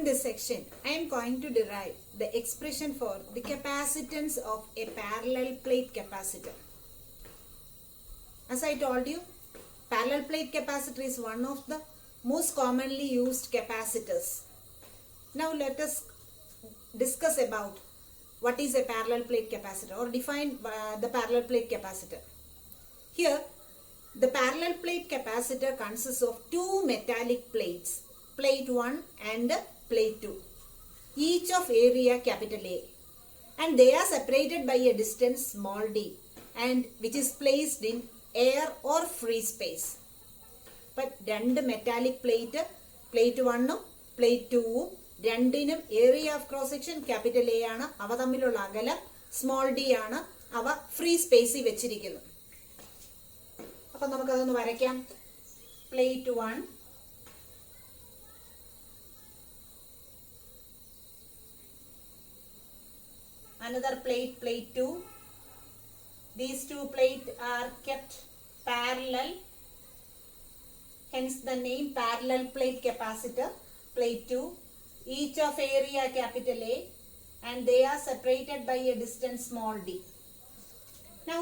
this section, I am going to derive the expression for the capacitance of a parallel plate capacitor. As I told you, parallel plate capacitor is one of the most commonly used capacitors. Now let us discuss about what is a parallel plate capacitor or define the parallel plate capacitor. Here, the parallel plate capacitor consists of two metallic plates, plate 1 and plate 2, each of area capital A, and they are separated by a distance small d, and which is placed in air or free space. But രണ്ട് metallic plate 1ഉം plate 2ഉം രണ്ടിനും area of cross section capital A ആണ്. അവ തമ്മിലുള്ള അകലം small D ആണ്. അവ free സ്പേസിൽ വെച്ചിരിക്കുന്നു. അപ്പൊ നമുക്കതൊന്ന് വരയ്ക്കാം. Plate 1, another plate 2. These two plates are kept parallel, hence the name parallel plate capacitor. Plate 2, each of area capital A, and they are separated by a distance small d. Now,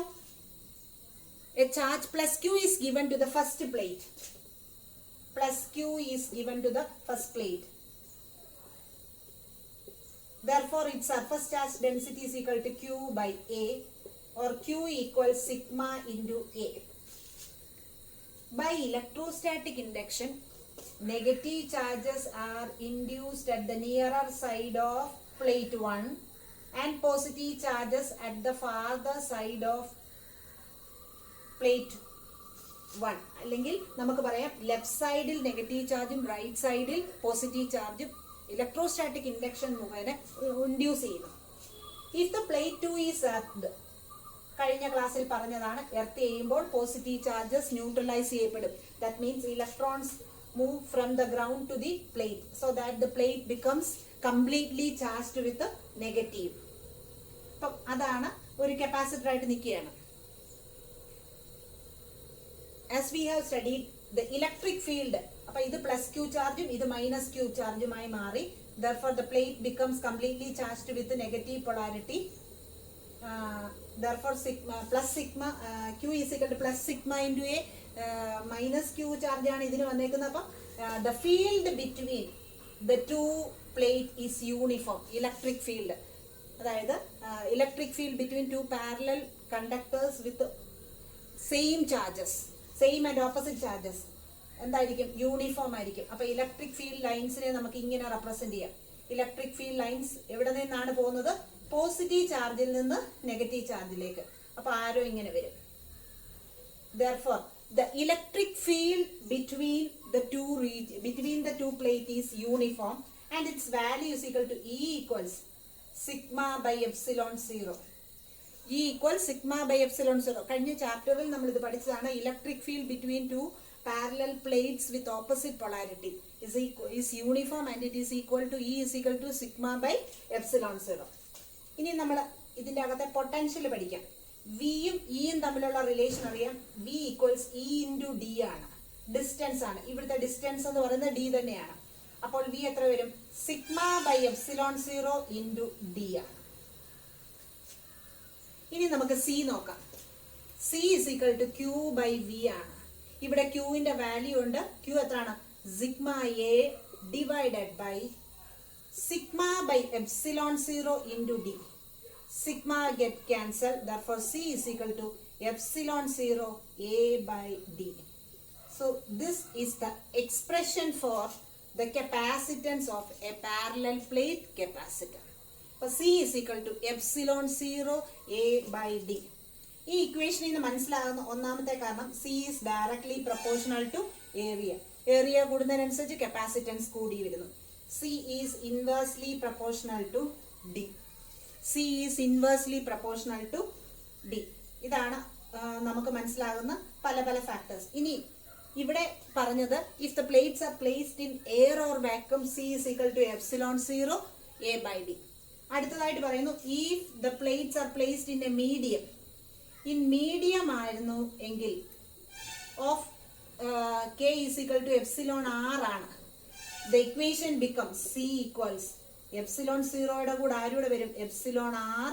a charge plus q is given to the first plate. Plus q is given to the first plate. Therefore, its surface charge density is equal to q by A, or q equals sigma into A. By electrostatic induction, negative charges are induced at the nearer side of plate 1 and positive charges at the farther side of plate 1. അല്ലെങ്കിൽ നമുക്ക് പറയാം left സൈഡിൽ negative ചാർജും right സൈഡിൽ positive ചാർജും electrostatic induction മുഖേന induce ചെയ്യുന്നു. If the plate 2 is earth, കഴിഞ്ഞ ക്ലാസ്സിൽ പറഞ്ഞതാണ്, എർത്ത് ചെയ്യുമ്പോൾ പോസിറ്റീവ് ചാർജസ് ന്യൂട്രലൈസ് ചെയ്യപ്പെടും. That means electrons move from the ground to the plate so that the plate becomes completely charged with negative. അപ്പം അതാണ് ഒരു കപ്പാസിറ്റർ ആയിട്ട് നിൽക്കുകയാണ്. As we have studied the electric field, അപ്പൊ ഇത് plus Q ചാർജും ഇത് മൈനസ് ക്യൂ ചാർജുമായി മാറി. therefore the plate becomes completely charged with negative polarity. Therefore plus sigma q is equal to plus sigma into a minus q charge ആണ് ഇതിന് വന്നേക്കുന്നത്. അപ്പം the field between the two plate is uniform. electric field, അതായത് electric field between two parallel conductors with same charges, same and opposite charges എന്തായിരിക്കും? Uniform ആയിരിക്കും. അപ്പൊ electric field ലൈൻസിനെ നമുക്ക് ഇങ്ങനെ റെപ്രസെന്റ് ചെയ്യാം. ഇലക്ട്രിക് ഫീൽഡ് ലൈൻസ് എവിടെ നിന്നാണ് പോകുന്നത്? പോസിറ്റീവ് ചാർജിൽ നിന്ന് നെഗറ്റീവ് ചാർജിലേക്ക്. അപ്പൊ ആരോ ഇങ്ങനെ വരും. Therefore, the electric field between the two plate is uniform and its value is equal to E equals sigma by epsilon 0. E equals sigma by epsilon 0. കഴിഞ്ഞ ചാപ്റ്ററിൽ നമ്മൾ ഇത് പഠിച്ചതാണ്. Electric field between two parallel plates with opposite polarity is uniform and it is equal to E is equal to sigma by epsilon 0. ഇനി നമ്മൾ ഇതിന്റെ അകത്തെ potential പഠിക്കാം. വിയും ഇയും തമ്മിലുള്ള റിലേഷൻ അറിയാം. V equals E into D ആണ്. ഡിസ്റ്റൻസ് ആണ്. ഇവിടുത്തെ ഡിസ്റ്റൻസ് എന്ന് പറയുന്നത് ഡി തന്നെയാണ്. അപ്പോൾ വി എത്ര വരും? Sigma by epsilon 0 into D ആണ്. ഇനി നമുക്ക് സി നോക്കാം. C is equal to Q by V ആണ്. ഇവിടെ ക്യൂവിന്റെ വാല്യൂ ഉണ്ട്. ക്യൂ എത്രയാണ്? Sigma A divided by sigma by epsilon 0 into D. Sigma get cancelled, therefore C is equal to epsilon 0 A by D. So this is the expression for the capacitance of a parallel plate capacitor. So C is equal to epsilon 0 A by D. ഈ ഇക്വേഷനിൽ നിന്ന് മനസ്സിലാകുന്ന ഒന്നാമത്തെ കാരണം C is directly proportional to area. Area കൂടുന്നതിനനുസരിച്ച് capacitance കൂടി വരുന്നു. C is inversely proportional to D. C is inversely proportional to D. ഇതാണ് നമുക്ക് മനസ്സിലാകുന്ന പല പല ഫാക്ടേഴ്സ്. ഇനി ഇവിടെ പറഞ്ഞത് if the plates are placed in air or vacuum, C is equal to epsilon 0 A by D. അടുത്തതായിട്ട് പറയുന്നു if the plates are placed in a medium. in medium ആയിരുന്നു എങ്കിൽ of K is equal to epsilon R ആണ്. the equation becomes C equals epsilon 0 യുടെ കൂടെ ആരുടെ വരും epsilon r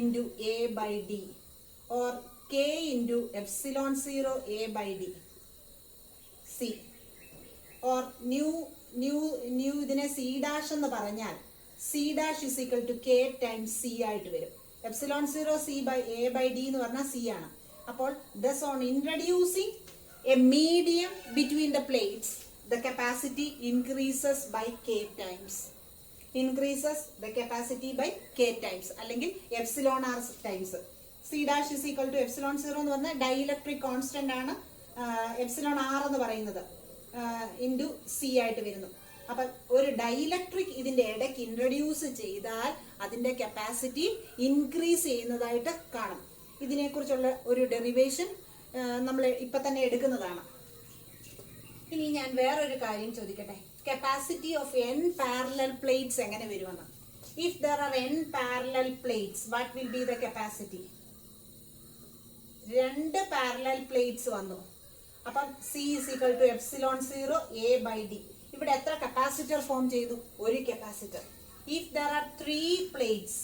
into a by d or k into epsilon 0 a by d C or new ഇതിനെ C dash എന്ന് പറഞ്ഞാൽ C dash is equal to k times C ആയിട്ട് വരും. epsilon 0 C by a by d എന്ന് പറഞ്ഞാൽ C ആണ്. അപ്പോൾ thus on introducing a medium between the plates, the capacity increases by k times. Increases the capacity by k times അല്ലെങ്കിൽ epsilon r times. C dash is equal to epsilon 0 എന്ന് പറഞ്ഞാൽ dielectric constant ആണ് epsilon r എന്ന് പറയുന്നത് into C ആയിട്ട് വരുന്നു. അപ്പം ഒരു ഡൈഇലക്ട്രിക് ഇതിന്റെ ഇടയ്ക്ക് ഇൻട്രൊഡ്യൂസ് ചെയ്താൽ അതിന്റെ കപ്പാസിറ്റി ഇൻക്രീസ് ചെയ്യുന്നതായിട്ട് കാണും. ഇതിനെക്കുറിച്ചുള്ള ഒരു ഡെറിവേഷൻ നമ്മൾ ഇപ്പൊ തന്നെ എടുക്കുന്നതാണ്. ഇനി ഞാൻ വേറൊരു കാര്യം ചോദിക്കട്ടെ, capacity of n parallel plates എങ്ങനെ വരുമെന്ന്. If there are n parallel plates what will be the capacity? രണ്ട് പാരലൽ പ്ലേറ്റ്സ് വന്നു. അപ്പം C is equal to epsilon 0 a by d. ഇവിടെ എത്ര കപ്പാസിറ്റർ ഫോം ചെയ്തു? ഒരു capacitor. If there are 3 plates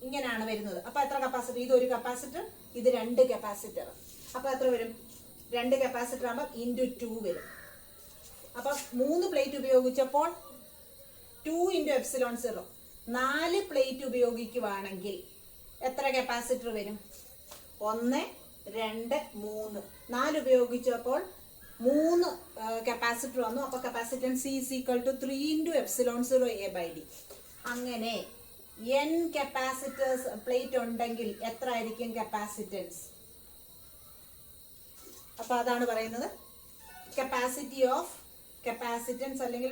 ഇങ്ങനെയാണ് വരുന്നത്. അപ്പൊ എത്ര കപ്പാസിറ്റർ? ഇത് ഒരു കപ്പാസിറ്റർ, ഇത് രണ്ട് കപ്പാസിറ്റർ. അപ്പൊ എത്ര വരും? രണ്ട് കപ്പാസിറ്റർ ആകുമ്പോൾ ഇൻറ്റു 2 വരും. അപ്പൊ 3 പ്ലേറ്റ് ഉപയോഗിച്ചപ്പോൾ 2 ഇൻറ്റു എപ്സിലോൺ 0. 4 പ്ലേറ്റ് ഉപയോഗിക്കുവാണെങ്കിൽ എത്ര കപ്പാസിറ്റർ വരും? 1 2 3. 4 ഉപയോഗിച്ചപ്പോൾ 3 കപ്പാസിറ്റർ വന്നു. അപ്പൊ capacitance C is equal to 3 into epsilon 0 a by d. അങ്ങനെ n കപ്പാസിറ്റേഴ്സ് പ്ലേറ്റ് ഉണ്ടെങ്കിൽ എത്ര ആയിരിക്കും കപ്പാസിറ്റൻസ്? അപ്പൊ അതാണ് പറയുന്നത് കപ്പാസിറ്റി ഓഫ് കപ്പാസിറ്റൻസ് അല്ലെങ്കിൽ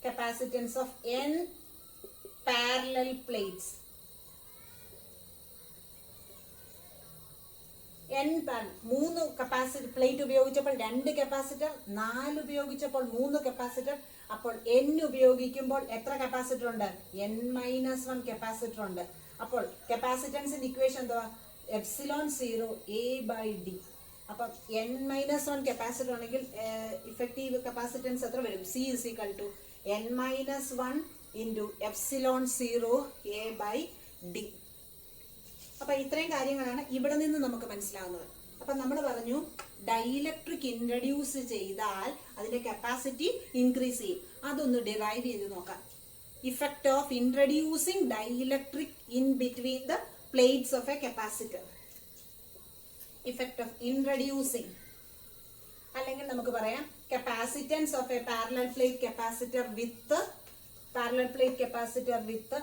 capacitance of n parallel plates. മൂന്ന് കപ്പാസിറ്റർ പ്ലേറ്റ് ഉപയോഗിച്ചപ്പോൾ 2 കപ്പാസിറ്റർ, 4 ഉപയോഗിച്ചപ്പോൾ 3 കപ്പാസിറ്റർ. അപ്പോൾ n ഉപയോഗിക്കുമ്പോൾ എത്ര കപ്പാസിറ്റർ ഉണ്ട്? n-1 കപ്പാസിറ്റർ ഉണ്ട്. അപ്പോൾ കപ്പാസിറ്റൻസിന്റെ ഇക്വേഷൻ എന്തുവാ? Epsilon 0 a by d. അപ്പം n-1 കപ്പാസിറ്റർ ആണെങ്കിൽ ഇഫക്റ്റീവ് കപ്പാസിറ്റൻസ് എത്ര വരും? C is equal to n-1 into epsilon 0 a by d. അപ്പൊ ഇത്രയും കാര്യങ്ങളാണ് ഇവിടെ നിന്ന് നമുക്ക് മനസ്സിലാവുന്നത്. അപ്പൊ നമ്മൾ പറഞ്ഞു ഡൈഇലക്ട്രിക് ഇൻട്രൊഡ്യൂസ് ചെയ്താൽ അതിന്റെ കപ്പാസിറ്റി ഇൻക്രീസ് ചെയ്യും. അതൊന്ന് ഡിറൈവ് ചെയ്ത് നോക്കാം. Effect of introducing dielectric in between the plates of A capacitor. Effect of introducing അല്ലെങ്കിൽ നമുക്ക് പറയാം capacitance of A parallel plate capacitor with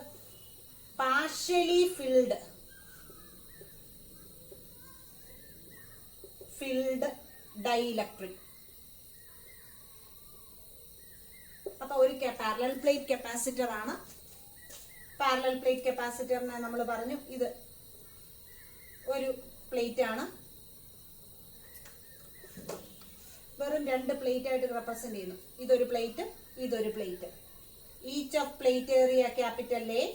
partially filled dielectric. അപ്പൊ ഒരു പാരലൽ പ്ലേറ്റ് കപ്പാസിറ്റർ ആണ്. പാരലൽ പ്ലേറ്റ് കപ്പാസിറ്ററിനെ നമ്മൾ പറഞ്ഞു ഇത് ഒരു പ്ലേറ്റ് ആണ്. വെറും 2 പ്ലേറ്റ് ആയിട്ട് റെപ്രസെന്റ് ചെയ്യുന്നു. ഇതൊരു പ്ലേറ്റ്, ഇതൊരു plate. Each of plate area capital A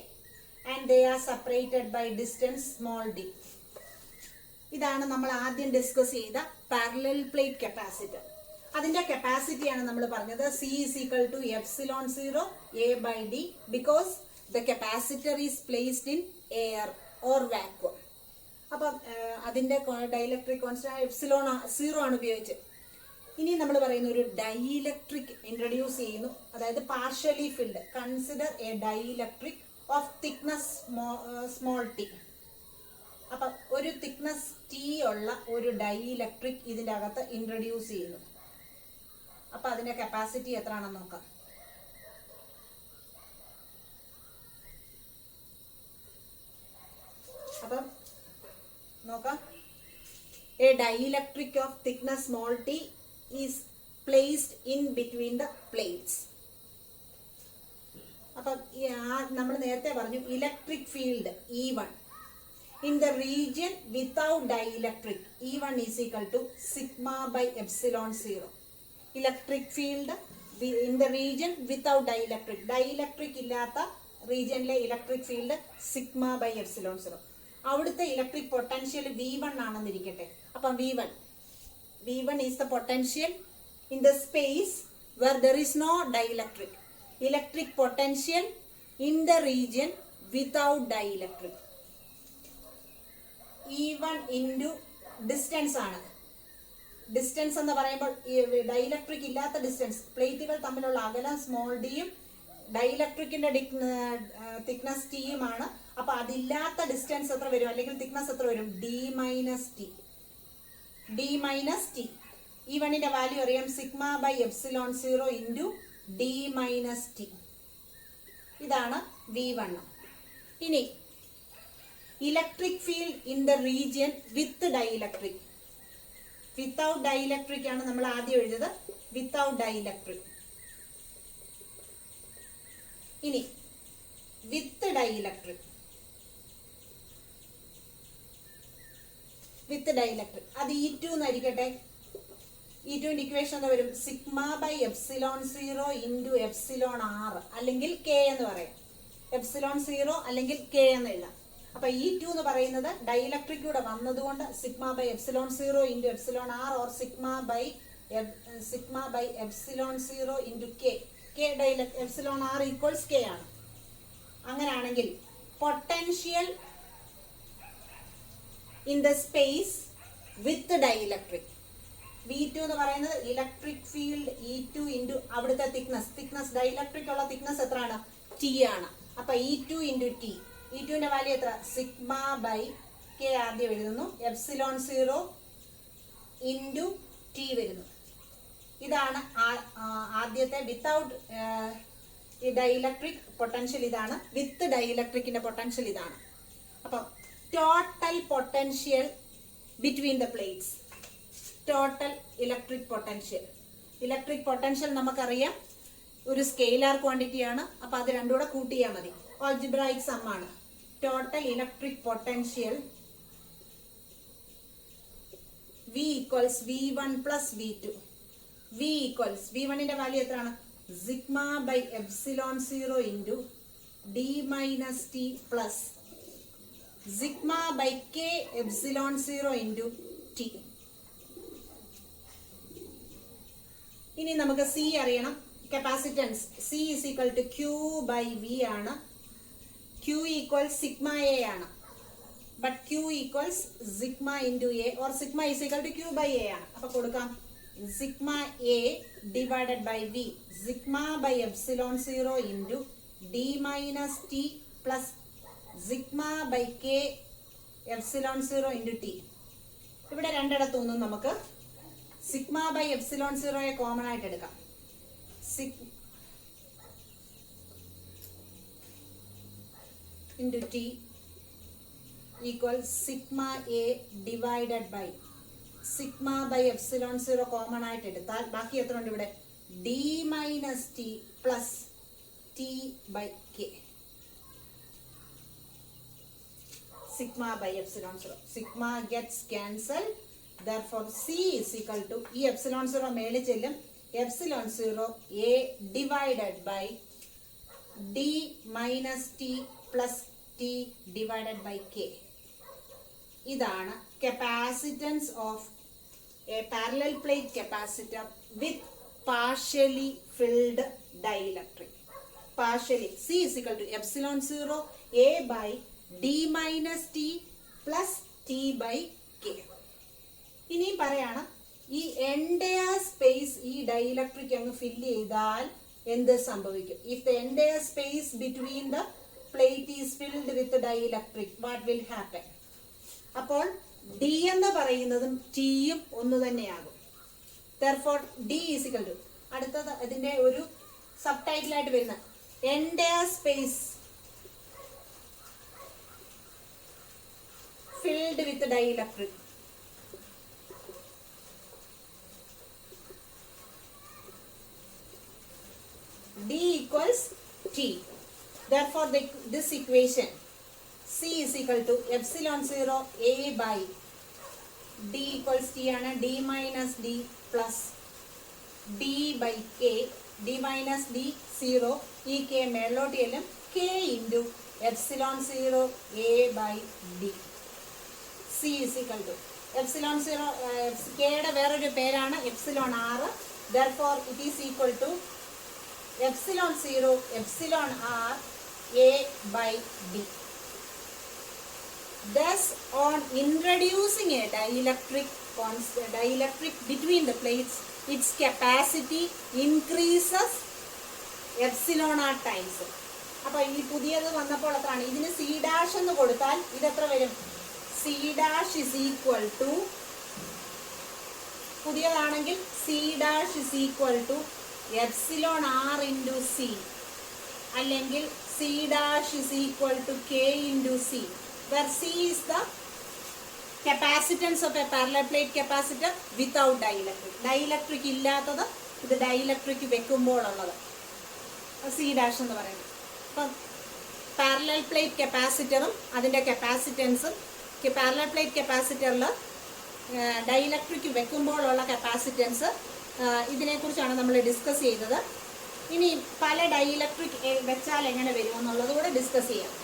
and they are separated by distance small d. ഇതാണ് നമ്മൾ ആദ്യം ഡിസ്കസ് ചെയ്ത പാരലൽ പ്ലേറ്റ് കപ്പാസിറ്റർ. അതിന്റെ കപ്പാസിറ്റിയാണ് നമ്മൾ പറഞ്ഞത് C is equal to epsilon 0 a by d because the capacitor is placed in air or vacuum. അപ്പം അതിന്റെ dielectric constant epsilon 0 ആണ് ഉപയോഗിച്ചത്. ഇനി നമ്മൾ പറയുന്ന ഒരു ഡൈഇലക്ട്രിക് ഇൻട്രൊഡ്യൂസ് ചെയ്യുന്നു, അതായത് partially filled. Consider A dielectric of thickness small T. അപ്പൊ ഒരു തിക്നെസ് ടി ഉള്ള ഒരു ഡൈഇലക്ട്രിക് ഇതിന്റെ അകത്ത് ഇൻട്രൊഡ്യൂസ് ചെയ്യുന്നു. അപ്പൊ അതിന്റെ കപ്പാസിറ്റി എത്രയാണെന്ന് നോക്കാം. അപ്പം നോക്കാം. A dielectric of thickness small T is placed in between the plates. അപ്പം നമ്മൾ നേരത്തെ പറഞ്ഞു electric field E1 in the region without dielectric, E1 is equal to sigma by epsilon 0. Electric field in the region without dielectric. Dielectric ഇല്ലാത്ത റീജിയനിലെ electric field sigma by epsilon 0. അവിടുത്തെ electric potential V1 ആണെന്നിരിക്കട്ടെ. അപ്പം V1 V1 is the potential in the space where there is no dielectric. Electric potential in the region without dielectric. E1 into distance ആണ്. Distance എന്ന് പറയുമ്പോൾ dielectric ഇല്ലാത്ത distance, പ്ലേറ്റുകൾ തമ്മിലുള്ള അകലം സ്മോൾ ഡിയും ഡൈലക്ട്രിക്കിന്റെ തിക്നെസ് ടിയുമാണ്. അപ്പൊ അതില്ലാത്ത ഡിസ്റ്റൻസ് എത്ര വരും, അല്ലെങ്കിൽ തിക്നെസ് എത്ര വരും? D minus T. D minus T. ഈ വണ്ണിന്റെ വാല്യൂ അറിയാം, sigma by epsilon 0 into D minus T. ഇതാണ് V1. ഇനി electric field in the region with dielectric. Without dielectric ആണ് നമ്മൾ ആദ്യം എഴുതിയത്, വിത്തൗട്ട് ഡൈലക്ട്രിക്. ഇനി വിത്ത് ഡൈലക്ട്രിക്. വിത്ത് ഡൈലക്ട്രിക് അത് E2 എന്നായിരിക്കട്ടെ. E2ന്റെ ഇക്വേഷൻ എന്താ വരും? Sigma by epsilon 0 into epsilon R, അല്ലെങ്കിൽ K എന്ന് പറയാം. എപ്സിലോൺ 0 അല്ലെങ്കിൽ K എന്ന് എഴുതാം. അപ്പൊ E2 എന്ന് പറയുന്നത് ഡൈലക്ട്രിക് കൂടെ വന്നതുകൊണ്ട് sigma by epsilon 0 into epsilon R or sigma by epsilon 0 into K. Epsilon R equals K ആണ്. അങ്ങനെയാണെങ്കിൽ potential in the space with dielectric. V2 എന്ന് പറയുന്നത് ഇലക്ട്രിക് ഫീൽഡ് E2 ഇൻറ്റു അവിടുത്തെ തിക്നെസ് ഡൈലക്ട്രിക് ഉള്ള തിക്നെസ് എത്രയാണ്? T ആണ്. അപ്പൊ E2 into T. E2ന്റെ വാല്യൂ എത്ര? സിഗ്മ ബൈ K ആദ്യം എഴുതുന്നു, എപ്സിലോൺ 0 ഇൻറ്റു T വരുന്നു. ഇതാണ് ആദ്യത്തെ വിത്തൗട്ട് ഡൈലക്ട്രിക് പൊട്ടൻഷ്യൽ. ഇതാണ് വിത്ത് ഡൈലക്ട്രിക്കിന്റെ പൊട്ടൻഷ്യൽ. ഇതാണ്. അപ്പം total potential between the plates. Total electric potential. Electric potential നമുക്കറിയാം ഒരു സ്കെയിലാർ ക്വാണ്ടിറ്റി ആണ്. അപ്പൊ അത് രണ്ടും കൂടെ കൂട്ടിയാൽ മതി. ആൾജിബ്രായിക് സം ആണ്. Total electric potential V equals V1 plus V2. V equals V1ന്റെ വാല്യൂ എത്രയാണ്? Sigma by epsilon 0 into D minus T plus sigma by K epsilon 0 into T. ഇനി നമുക്ക് C അറിയണം. Capacitance C is equal to Q by V ആണ്. Q equals sigma A ആണ്. But Q equals sigma into A or sigma is equal to Q by A ആണ്. അപ്പൊ കൊടുക്കാം sigma A divided by V. Sigma by epsilon 0 into D minus T plus sigma by K epsilon 0 into T. ഇവിടെ രണ്ടിടത്തുനിന്നും നമുക്ക് sigma by epsilon 0 common ആയിട്ട് എടുക്കാം. into T equals sigma A divided by sigma by epsilon 0 common ആയിട്ട് എടുത്താൽ ബാക്കി എത്ര ഉണ്ട് ഇവിടെ? D minus T plus T by K. Sigma by epsilon 0. Sigma gets cancelled. Therefore C is equal to ഈ epsilon 0 മേളിൽ ചെല്ലും. epsilon 0 A divided by D minus T plus T divided by K. ഇതാണ് capacitance of a parallel plate capacitor with partially filled dielectric. Partially. C is equal to epsilon 0 A by D minus T plus T by K. ഇനിയും പറയാണ് ഈ entire space ഈ dielectric അങ്ങ് fill ചെയ്താൽ എന്ത് സംഭവിക്കും? If the entire space between the plate is filled with dielectric, what will happen? അപ്പോൾ D എന്ന് പറയുന്നതും ടിയും ഒന്ന് തന്നെയാകും. Therefore D is equal to അടുത്തത് ഇതിന്റെ ഒരു സബ് ടൈറ്റിൽ ആയിട്ട് വരുന്ന entire space filled with dielectric. D equals T. Therefore, this equation C is equal to epsilon 0 A by D equals T ആണ്. D minus D plus D by K. D minus D 0. ഈ K മേലോട്ട് ചെല്ലും. K into epsilon 0 A by D. C is equal to epsilon 0 കെയുടെ വേറൊരു പേരാണ് epsilon r. therefore it is equal to epsilon 0 epsilon r a by d. Thus on introducing a dielectric between the plates, its capacity increases epsilon r times. അപ്പോൾ ഈ പുതിയത് വന്നപ്പോൾ എത്രയാണ്? ഇതിന് C dash എന്ന് കൊടുത്താൽ ഇത് എത്ര വരും? C dash is equal to, പുതിയതാണെങ്കിൽ C dash is equal to epsilon R into C, അല്ലെങ്കിൽ C dash is equal to K into C, where C is the capacitance of a parallel plate capacitor without dielectric. Dielectric ഇല്ലാത്തത്, ഇത് dielectric വെക്കുമ്പോൾ ഉള്ളത് C dash എന്ന് പറയുന്നത്. അപ്പം parallel plate കപ്പാസിറ്ററും അതിൻ്റെ കപ്പാസിറ്റൻസും, പാരലൽ പ്ലേറ്റ് കപ്പാസിറ്ററിൽ ഡൈലക്ട്രിക് വെക്കുമ്പോഴുള്ള കപ്പാസിറ്റൻസ്, ഇതിനെക്കുറിച്ചാണ് നമ്മൾ ഡിസ്കസ് ചെയ്തത്. ഇനി പല ഡൈലക്ട്രിക് വെച്ചാൽ എങ്ങനെ വരുമെന്നുള്ളത് കൂടെ ഡിസ്കസ് ചെയ്യാം.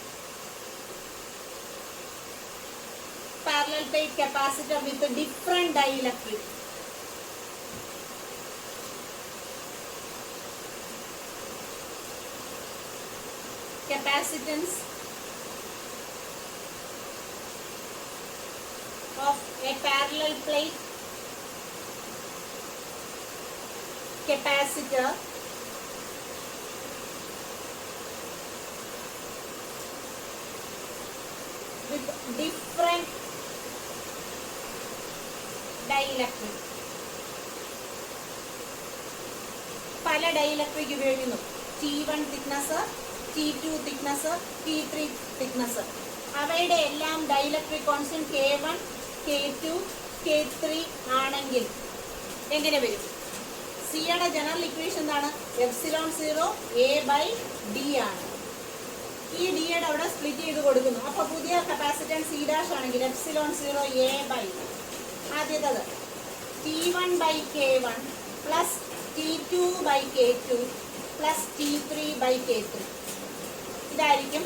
Parallel plate capacitor with a different dielectric. Capacitance of a parallel plate capacitor with different dielectric. പല ഡൈലക്ട്രിക് ഉപയോഗിക്കുന്നു. T1 thickness, T2 thickness, T3 thickness. അവയുടെ എല്ലാം dielectric constant K1, K2, K3 ആണെങ്കിൽ എങ്ങനെ വരും? സിയുടെ ജനറൽ ഇക്വേഷൻ എന്താണ്? എപ്സിലോൺ 0 a by d ആണ്. ഈ ഡിയുടെ അവിടെ സ്പ്ലിറ്റ് ചെയ്ത് കൊടുക്കുന്നു. അപ്പോൾ പുതിയ കപ്പാസിറ്റൻസ് സി ഡാഷ് ആണെങ്കിൽ എപ്സിലോൺ 0 a by, ആദ്യത്തത് T1 by K1 plus T2 by K2 plus T3 by K3. ഇതായിരിക്കും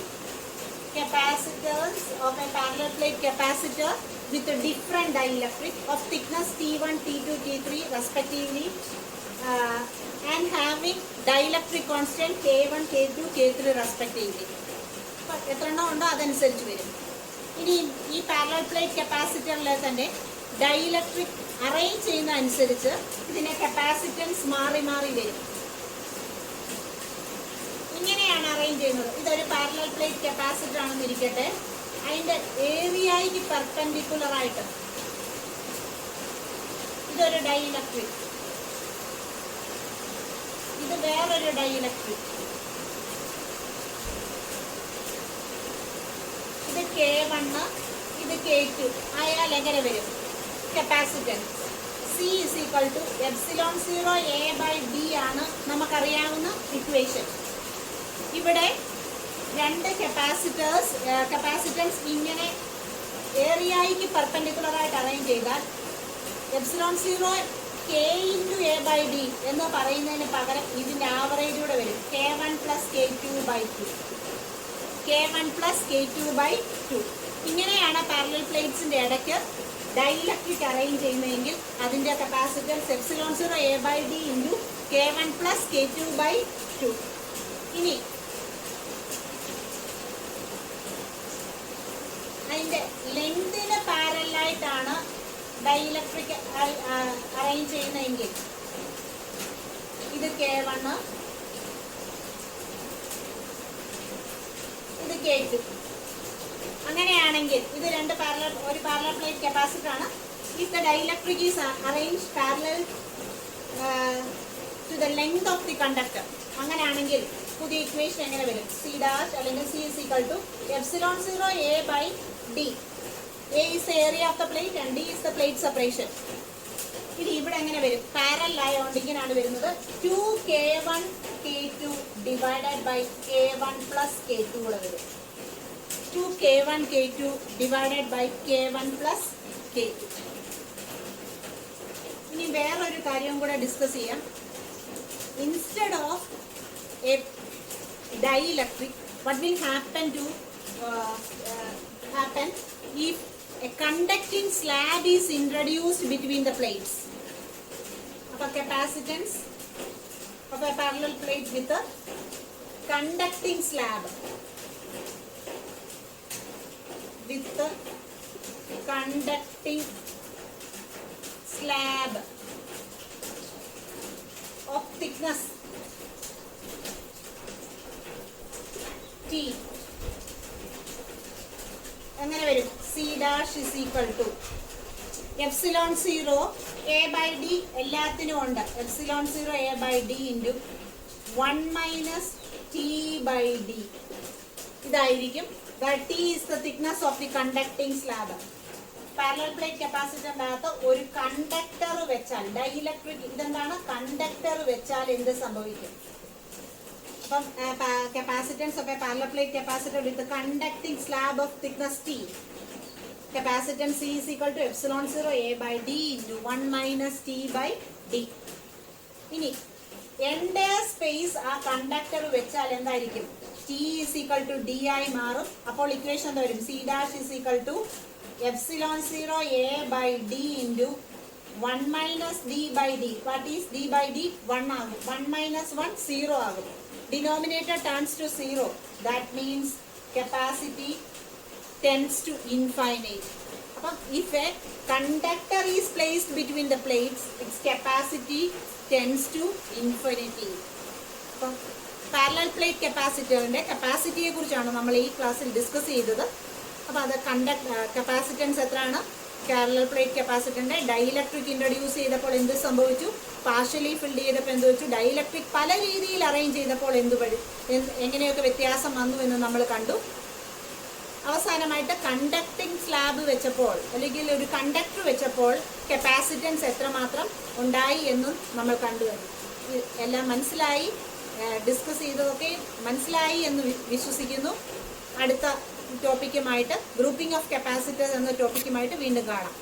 capacitors of a parallel plate capacitor with a different dielectric of thickness T1, T2, T3 respectively, and having dielectric constant K1, K2, K3 respectively. എത്ര എണ്ണം ഉണ്ടോ അതനുസരിച്ച് വരും. ഇനി ഈ parallel plate കപ്പാസിറ്ററിലെ തന്നെ dielectric arrange ചെയ്യുന്ന അനുസരിച്ച് ഇതിന്റെ കപ്പാസിറ്റൻസ് മാറി മാറി വരും. ഇങ്ങനെയാണ് അറേഞ്ച് ചെയ്യുന്നത്. ഇതൊരു പാരലൽ പ്ലേറ്റ് കപ്പാസിറ്റർ ആണെന്ന് ഇരിക്കട്ടെ. അതിന്റെ ഏരിയയ്ക്ക് പെർപെൻഡിക്കുലർ ആയിട്ട് ഇതൊരു ഡൈലക്ട്രിക്, ഇത് വേറൊരു ഡൈലക്ട്രിക്, ഇത് K1, ഇത് K2 ആയാൽ എങ്ങനെ വരും? Capacitance C is equal to epsilon 0 a by d ആണ് നമുക്കറിയാവുന്ന ഇക്വേഷൻ. ഇവിടെ രണ്ട് കപ്പാസിറ്റൻസ് ഇങ്ങനെ ഏരിയയ്ക്ക് പെർപെൻഡിക്കുലർ ആയിട്ട് അറേഞ്ച് ചെയ്താൽ epsilon 0 k into a by d എന്ന് പറയുന്നതിന് പകരം ഇതിന്റെ ആവറേജ് കൂടെ വരും. K1 plus K2 by 2, K1 plus K2 by 2. ഇങ്ങനെയാണ് പാരലൽ പ്ലേറ്റ്സിന്റെ ഇടയ്ക്ക് ഡൈലക്ട്രിക് അറേഞ്ച് ചെയ്യുന്നതെങ്കിൽ അതിന്റെ capacitance epsilon 0 a by d into K1 plus K2 by 2. ഇനി അതിന്റെ ലെങ്തിന് പാരലായിട്ടാണ് ഡൈലക്ട്രിക് അറേഞ്ച് ചെയ്യുന്നതെങ്കിൽ ഇത് K1, ഇത് K2. അങ്ങനെയാണെങ്കിൽ ഇത് രണ്ട് ഒരു പാരലൽ പ്ലേറ്റ് കപ്പാസിറ്റർ ആണ്. If the dielectric is arrange parallel to the length of the conductor, അങ്ങനെയാണെങ്കിൽ പുതിയ ഇക്വേഷൻ എങ്ങനെ വരും? സി ഡാഷ് അല്ലെങ്കിൽ C is equal to epsilon 0 a by d. A is the area of the plate and D is the plate separation. ഇനി ഇവിടെ എങ്ങനെ വരും? Parallel ആയതുകൊണ്ട് ഇങ്ങനെയാണ് വരുന്നത്. 2K1 K2 divided by K1 plus K2 കൂടെ വരും. 2K1 K2 divided by K1 plus K2. ഇനി വേറൊരു കാര്യം കൂടെ ഡിസ്കസ് ചെയ്യാം. Instead of A dielectric, what will happen if a conducting slab is introduced between the plates. അപ്പോൾ capacitance of a parallel plate with a conducting slab, with the conducting slab of thickness T. എങ്ങനെ വരും? C dash is equal to epsilon 0 a by d, എല്ലാത്തിനും ഉണ്ട് epsilon 0 a by d into 1 minus t by d. ഇതായിരിക്കും. T is the thickness of the conducting slab. Parallel plate കപ്പാസിറ്ററിന്റെ അകത്ത് ഒരു conductor വെച്ചാൽ, dielectric, ഇതെന്താണ്, കണ്ടക്ടർ വെച്ചാൽ എന്ത് സംഭവിക്കും? അപ്പം capacitance of A parallel plate capacitor with conducting slab of thickness T, capacitance C is equal to epsilon 0 a by d into 1 minus t by d. ഇനി entire space ആ conductor വെച്ചാൽ എന്തായിരിക്കും? T is equal to d ആയി മാറും. അപ്പോൾ equation എന്താ വരും? C dash is equal to epsilon 0 a by d into 1 minus d by d. What is d by d? 1 ആകും. 1 minus 1 0 ആകും. Denominator turns to 0. That means capacity tends to infinite. അപ്പം if a conductor is placed between the plates, its capacity tends to infinity. അപ്പം parallel plate കപ്പാസിറ്ററിന്റെ കപ്പാസിറ്റിയെ കുറിച്ചാണ് നമ്മൾ ഈ ക്ലാസ്സിൽ discuss ചെയ്തത്. അപ്പോൾ അത് കപ്പാസിറ്റൻസ് എത്രയാണ്? പാരലൽ പ്ലേറ്റ് കപ്പാസിറ്ററിന്റെ ഡൈഇലക്ട്രിക് ഇൻട്രൊഡ്യൂസ് ചെയ്തപ്പോൾ എന്ത് സംഭവിച്ചു? പാർഷ്യലി ഫിൽഡ് ചെയ്തപ്പോൾ എന്ത് വെച്ചു? ഡൈഇലക്ട്രിക് പല രീതിയിൽ അറേഞ്ച് ചെയ്തപ്പോൾ എങ്ങനെയൊക്കെ വ്യത്യാസം വന്നു എന്ന് നമ്മൾ കണ്ടു. അവസാനമായിട്ട് കണ്ടക്ടിങ് സ്ലാബ് വെച്ചപ്പോൾ, അല്ലെങ്കിൽ ഒരു കണ്ടക്ടർ വെച്ചപ്പോൾ കപ്പാസിറ്റൻസ് എത്രമാത്രം ഉണ്ടായി എന്നും നമ്മൾ കണ്ടുവന്നു. എല്ലാം മനസ്സിലായി, ഡിസ്കസ് ചെയ്തതൊക്കെ മനസ്സിലായി എന്ന് വിശ്വസിക്കുന്നു. അടുത്ത ടോപ്പിക്കുമായിട്ട്, ഗ്രൂപ്പിംഗ് ഓഫ് കപ്പാസിറ്റർ എന്ന ടോപ്പിക്കുമായിട്ട് വീണ്ടും കാണാം.